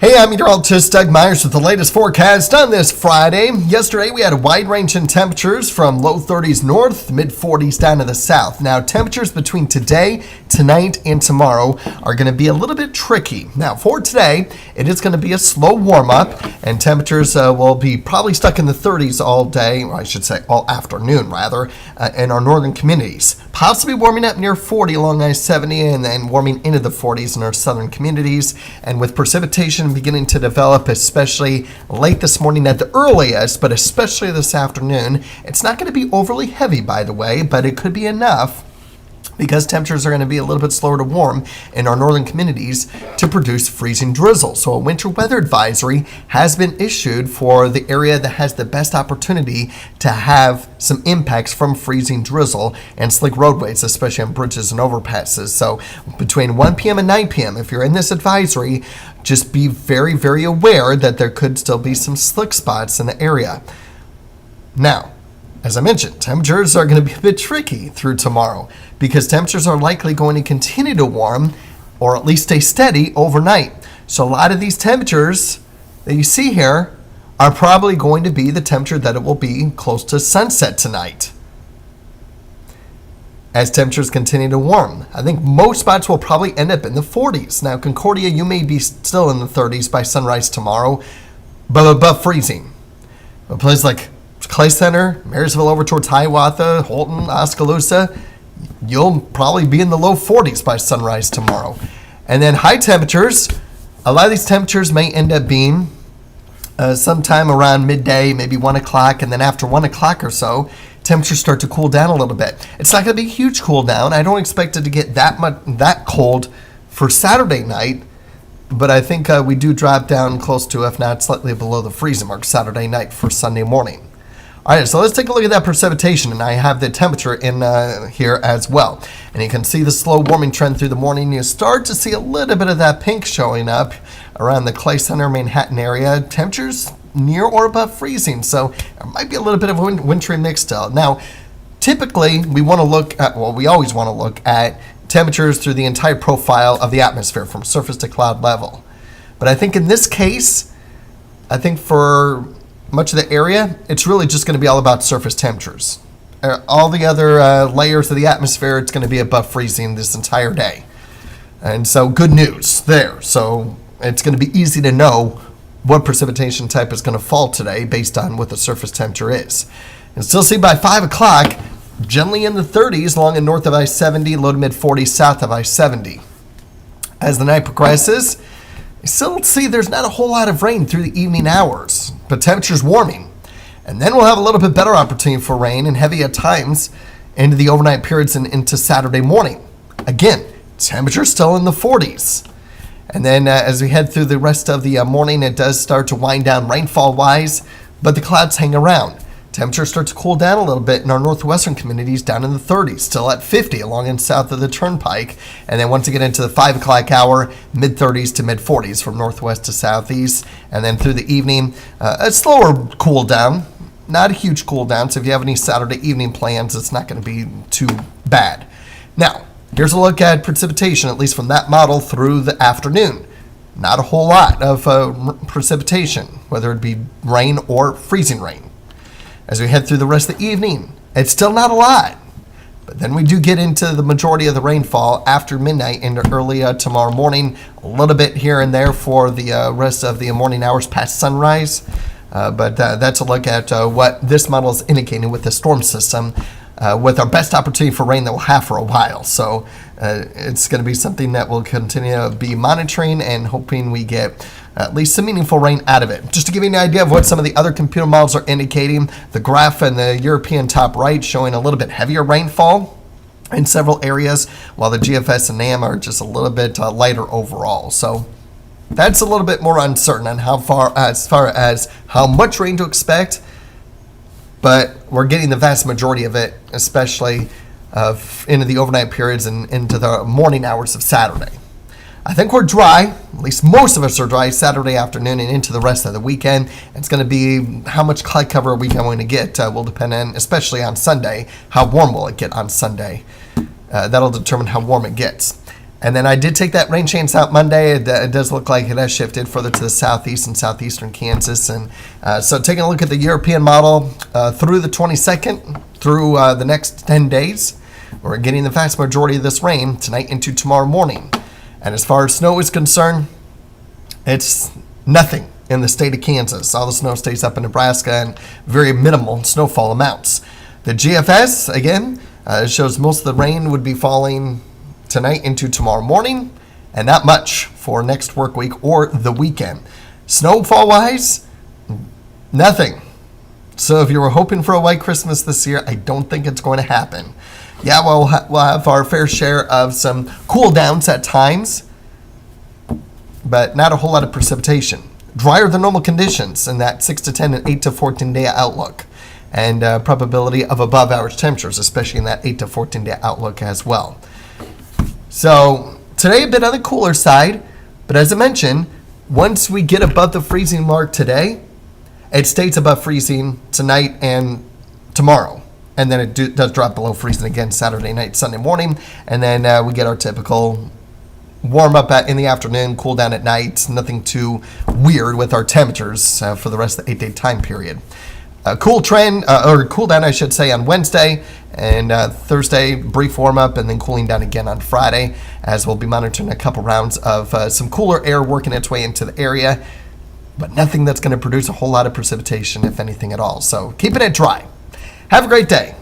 Hey, I'm meteorologist Doug Myers with the latest forecast on this Friday. Yesterday, we had a wide range in temperatures from low 30s north, mid 40s down to the south. Now, temperatures between today, tonight, and tomorrow are going to be a little bit tricky. Now, for today, it is going to be a slow warm up, and temperatures will be probably stuck in the 30s all day, or I should say all afternoon, rather, in our northern communities. Possibly warming up near 40 along I-70 and then warming into the 40s in our southern communities, and with precipitation beginning to develop, especially late this morning at the earliest, but especially this afternoon. It's not going to be overly heavy, by the way, but it could be enough because temperatures are going to be a little bit slower to warm in our northern communities to produce freezing drizzle. So a winter weather advisory has been issued for the area that has the best opportunity to have some impacts from freezing drizzle and slick roadways, especially on bridges and overpasses. So between 1 p.m. and 9 p.m., if you're in this advisory, just be very, very aware that there could still be some slick spots in the area. Now, as I mentioned, temperatures are going to be a bit tricky through tomorrow because temperatures are likely going to continue to warm or at least stay steady overnight. So a lot of these temperatures that you see here are probably going to be the temperature that it will be close to sunset tonight as temperatures continue to warm. I think most spots will probably end up in the 40s. Now, Concordia, you may be still in the 30s by sunrise tomorrow, but above freezing. A place like Clay Center, Marysville over towards Hiawatha, Holton, Oskaloosa, you'll probably be in the low 40s by sunrise tomorrow. And then high temperatures, a lot of these temperatures may end up being sometime around midday, maybe 1 o'clock, and then after 1 o'clock or so, temperatures start to cool down a little bit. It's not going to be a huge cool down. I don't expect it to get that cold for Saturday night, but I think we do drop down close to, if not slightly below the freezing mark Saturday night for Sunday morning. All right, so let's take a look at that precipitation, and I have the temperature in here as well. And you can see the slow warming trend through the morning. You start to see a little bit of that pink showing up around the Clay Center, Manhattan area. Temperatures near or above freezing, so there might be a little bit of a wintry mix still. Now, typically, we want to look at, we always want to look at temperatures through the entire profile of the atmosphere from surface to cloud level. But I think in this case, I think for much of the area, it's really just going to be all about surface temperatures. All the other layers of the atmosphere, it's going to be above freezing this entire day. And so good news there. So it's going to be easy to know what precipitation type is going to fall today based on what the surface temperature is. And still see by 5 o'clock, generally in the 30s along and north of I-70, low to mid 40s south of I-70. As the night progresses, you still see there's not a whole lot of rain through the evening hours, but temperature's warming. And then we'll have a little bit better opportunity for rain and heavy at times into the overnight periods and into Saturday morning. Again, temperature's still in the 40s. And then as we head through the rest of the morning, it does start to wind down rainfall-wise, but the clouds hang around. Temperatures start to cool down a little bit in our northwestern communities down in the 30s, still at 50 along and south of the Turnpike. And then once you get into the 5 o'clock hour, mid-30s to mid-40s from northwest to southeast. And then through the evening, a slower cool down, not a huge cool down. So if you have any Saturday evening plans, it's not going to be too bad. Now, here's a look at precipitation, at least from that model through the afternoon. Not a whole lot of precipitation, whether it be rain or freezing rain. As we head through the rest of the evening, it's still not a lot. But then we do get into the majority of the rainfall after midnight into early tomorrow morning. A little bit here and there for the rest of the morning hours past sunrise. But that's a look at what this model is indicating with the storm system, with our best opportunity for rain that we'll have for a while. So it's going to be something that we'll continue to be monitoring and hoping we get at least some meaningful rain out of it. Just to give you an idea of what some of the other computer models are indicating, the graph in the European top right showing a little bit heavier rainfall in several areas, while the GFS and NAM are just a little bit lighter overall. So that's a little bit more uncertain on as far as how much rain to expect, but we're getting the vast majority of it, especially into the overnight periods and into the morning hours of Saturday. I think we're dry, at least most of us are dry Saturday afternoon and into the rest of the weekend. It's going to be how much cloud cover are we going to get will depend on, especially on Sunday, how warm will it get on Sunday. That'll determine how warm it gets. And then I did take that rain chance out Monday. It does look like it has shifted further to the southeast and southeastern Kansas. And so taking a look at the European model through the 22nd, through the next 10 days, we're getting the vast majority of this rain tonight into tomorrow morning. And as far as snow is concerned, it's nothing in the state of Kansas. All the snow stays up in Nebraska and very minimal snowfall amounts. The GFS, again, shows most of the rain would be falling tonight into tomorrow morning, and not much for next work week or the weekend. Snowfall wise, nothing. So if you were hoping for a white Christmas this year, I don't think it's going to happen. Yeah, we'll have our fair share of some cool downs at times, but not a whole lot of precipitation. Drier than normal conditions in that 6 to 10 and 8 to 14 day outlook, and probability of above average temperatures, especially in that 8 to 14 day outlook as well. So today a bit on the cooler side, but as I mentioned, once we get above the freezing mark today, it stays above freezing tonight and tomorrow. And then it does drop below freezing again Saturday night, Sunday morning. And then we get our typical warm up in the afternoon, cool down at night. Nothing too weird with our temperatures for the rest of the 8-day time period. Cool trend, or cool down, I should say, on Wednesday, and Thursday, brief warm up, and then cooling down again on Friday, as we'll be monitoring a couple rounds of some cooler air working its way into the area, but nothing that's going to produce a whole lot of precipitation, if anything at all. So keeping it dry. Have a great day.